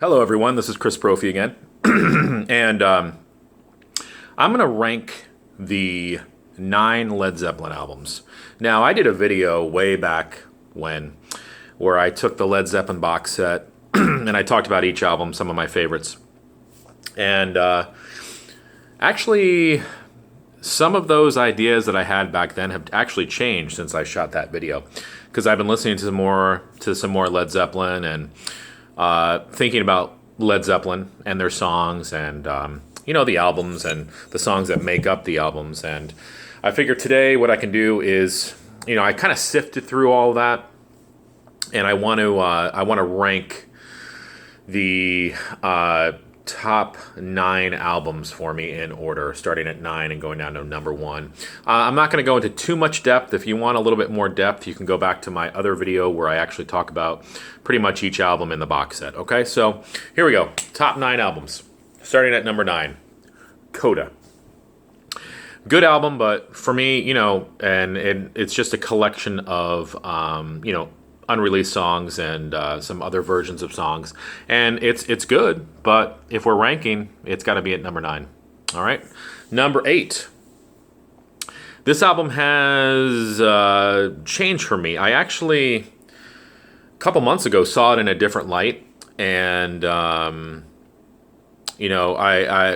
Hello, everyone. This is Chris Brophy again. and I'm going to rank the 9 Led Zeppelin albums. Now, I did a video way back when where I took the Led Zeppelin box set and I talked about each album, some of my favorites. And actually, some of those ideas that I had back then have actually changed since I shot that video, because I've been listening to some more Led Zeppelin and thinking about Led Zeppelin and their songs and the albums and the songs that make up the albums. And I figured today what I can do is, I kind of sifted through all of that, and I want to rank the top 9 albums for me in order, starting at 9 and going down to number 1. I'm not going to go into too much depth. If you want a little bit more depth, you can go back to my other video where I actually talk about pretty much each album in the box set. Okay, so here we go. Top 9 albums. Starting at number 9, Coda. Good album, but for me, and it's just a collection of, unreleased songs and some other versions of songs, and it's good, but if we're ranking, it's got to be at number 9. All right, number 8. This album has changed for me. I actually, a couple months ago, saw it in a different light, and I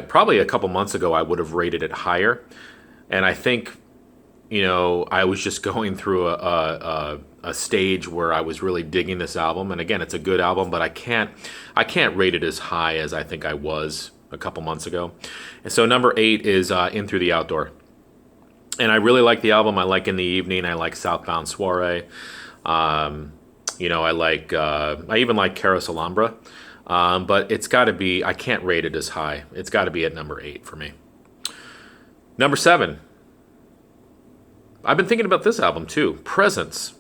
probably a couple months ago I would have rated it higher, and I think I was just going through a stage where I was really digging this album. And again, it's a good album, but I can't rate it as high as I think I was a couple months ago. And so number 8 is In Through the Outdoor. And I really like the album. I like In the Evening. I like Southbound Soiree. I even like Carousel Alhambra. But it's got to be, I can't rate it as high. It's got to be at number 8 for me. Number 7. I've been thinking about this album too, Presence.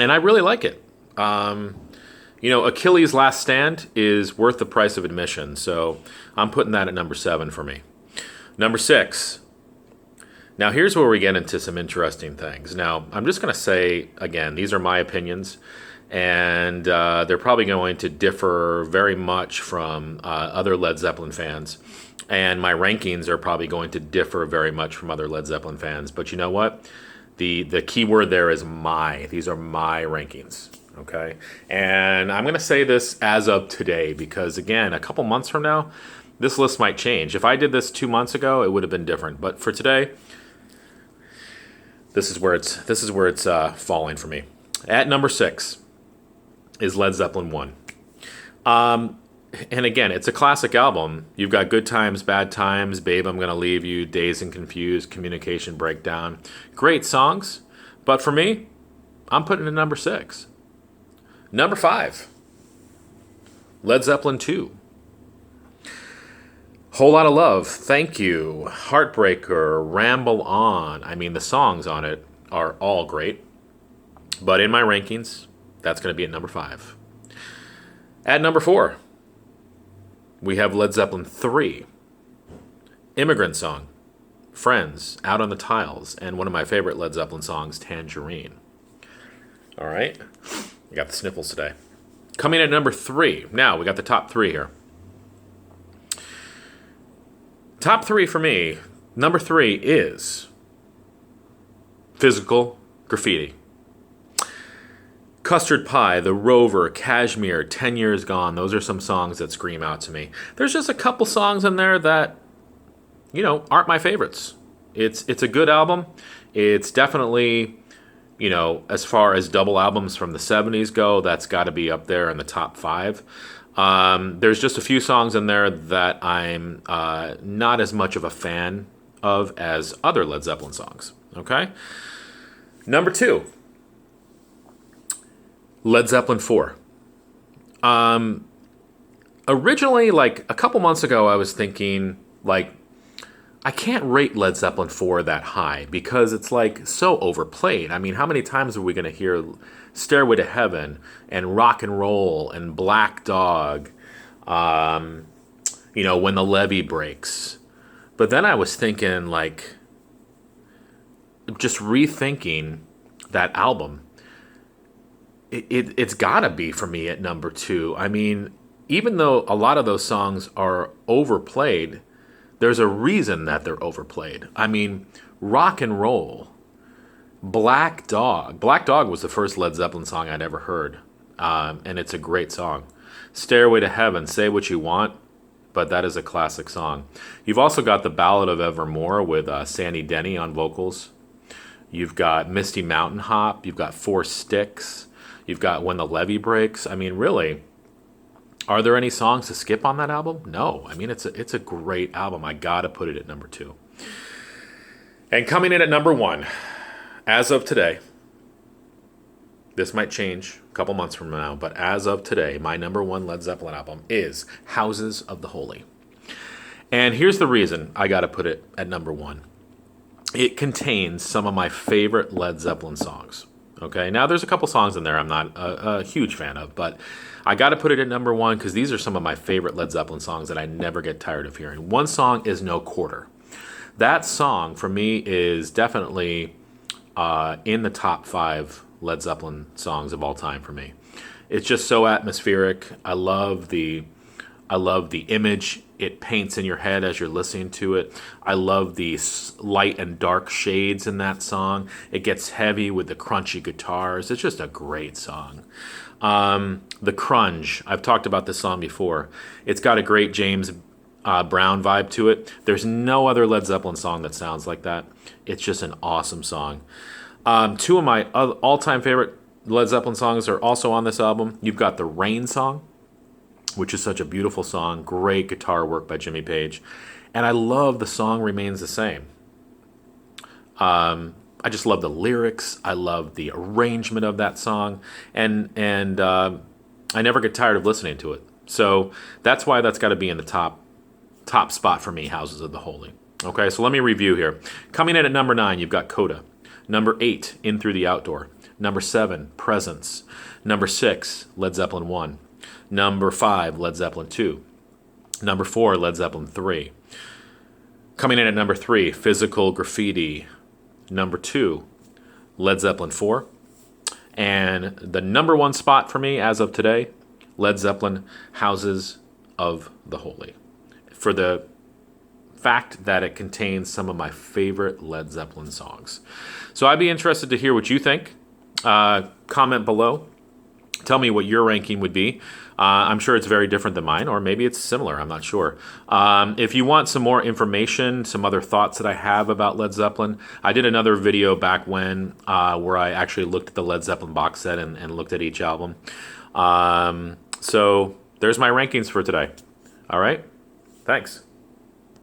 And I really like it. Achilles' Last Stand is worth the price of admission. So I'm putting that at number 7 for me. Number 6. Now here's where we get into some interesting things. Now I'm just going to say, again, these are my opinions. And they're probably going to differ very much from other Led Zeppelin fans. And my rankings are probably going to differ very much from other Led Zeppelin fans. But you know what? The key word there is my. These are my rankings, okay? And I'm going to say this as of today because, again, a couple months from now, this list might change. If I did this 2 months ago, it would have been different. But for today, this is where it's falling for me. At number 6 is Led Zeppelin 1. And again, it's a classic album. You've got Good Times, Bad Times, Babe, I'm Gonna Leave You, Dazed and Confused, Communication Breakdown. Great songs, but for me, I'm putting it at number 6. Number 5, Led Zeppelin 2. Whole Lot of Love, Thank You, Heartbreaker, Ramble On. I mean, the songs on it are all great, but in my rankings, that's going to be at number 5. At number 4, we have Led Zeppelin 3, Immigrant Song, Friends, Out on the Tiles, and one of my favorite Led Zeppelin songs, Tangerine. All right, we got the sniffles today. Coming at number 3. Now, we got the top 3 here. Top 3 for me, number 3 is Physical Graffiti. Custard Pie, The Rover, Kashmir, 10 Years Gone. Those are some songs that scream out to me. There's just a couple songs in there that, aren't my favorites. It's a good album. It's definitely, as far as double albums from the 70s go, that's got to be up there in the top 5. There's just a few songs in there that I'm not as much of a fan of as other Led Zeppelin songs. Okay? Number 2. Led Zeppelin 4. Originally, like a couple months ago, I was thinking, I can't rate Led Zeppelin 4 that high because it's so overplayed. I mean, how many times are we going to hear Stairway to Heaven and Rock and Roll and Black Dog, When the Levee Breaks? But then I was thinking, just rethinking that album. It's got to be for me at number 2. I mean, even though a lot of those songs are overplayed, there's a reason that they're overplayed. I mean, rock and roll, Black Dog. Black Dog was the first Led Zeppelin song I'd ever heard, and it's a great song. Stairway to Heaven, Say What You Want, but that is a classic song. You've also got the Ballad of Evermore with Sandy Denny on vocals. You've got Misty Mountain Hop. You've got Four Sticks. You've got When the Levee Breaks. I mean, really, are there any songs to skip on that album? No. I mean, it's a great album. I gotta put it at number 2. And coming in at number 1, as of today, this might change a couple months from now, but as of today, my number 1 Led Zeppelin album is Houses of the Holy. And here's the reason I gotta put it at number 1. It contains some of my favorite Led Zeppelin songs. Okay, now there's a couple songs in there I'm not a huge fan of, but I got to put it at number 1 because these are some of my favorite Led Zeppelin songs that I never get tired of hearing. One song is No Quarter. That song, for me, is definitely in the top 5 Led Zeppelin songs of all time for me. It's just so atmospheric. I love the image it paints in your head as you're listening to it. I love the light and dark shades in that song. It gets heavy with the crunchy guitars. It's just a great song. The Crunge. I've talked about this song before. It's got a great James Brown vibe to it. There's no other Led Zeppelin song that sounds like that. It's just an awesome song. 2 of my all-time favorite Led Zeppelin songs are also on this album. You've got the Rain song, which is such a beautiful song. Great guitar work by Jimmy Page. And I love the song Remains the Same. I just love the lyrics. I love the arrangement of that song. And I never get tired of listening to it. So that's why that's got to be in the top spot for me, Houses of the Holy. Okay, so let me review here. Coming in at number 9, you've got Coda. Number 8, In Through the Outdoor. Number 7, Presence. Number 6, Led Zeppelin 1. Number 5, Led Zeppelin 2. Number 4, Led Zeppelin 3. Coming in at number 3, Physical Graffiti. Number 2, Led Zeppelin 4. And the number 1 spot for me as of today, Led Zeppelin, Houses of the Holy. For the fact that it contains some of my favorite Led Zeppelin songs. So I'd be interested to hear what you think. Comment below. Tell me what your ranking would be. I'm sure it's very different than mine, or maybe it's similar. I'm not sure. If you want some more information, some other thoughts that I have about Led Zeppelin, I did another video back when where I actually looked at the Led Zeppelin box set and looked at each album. So there's my rankings for today. All right. Thanks.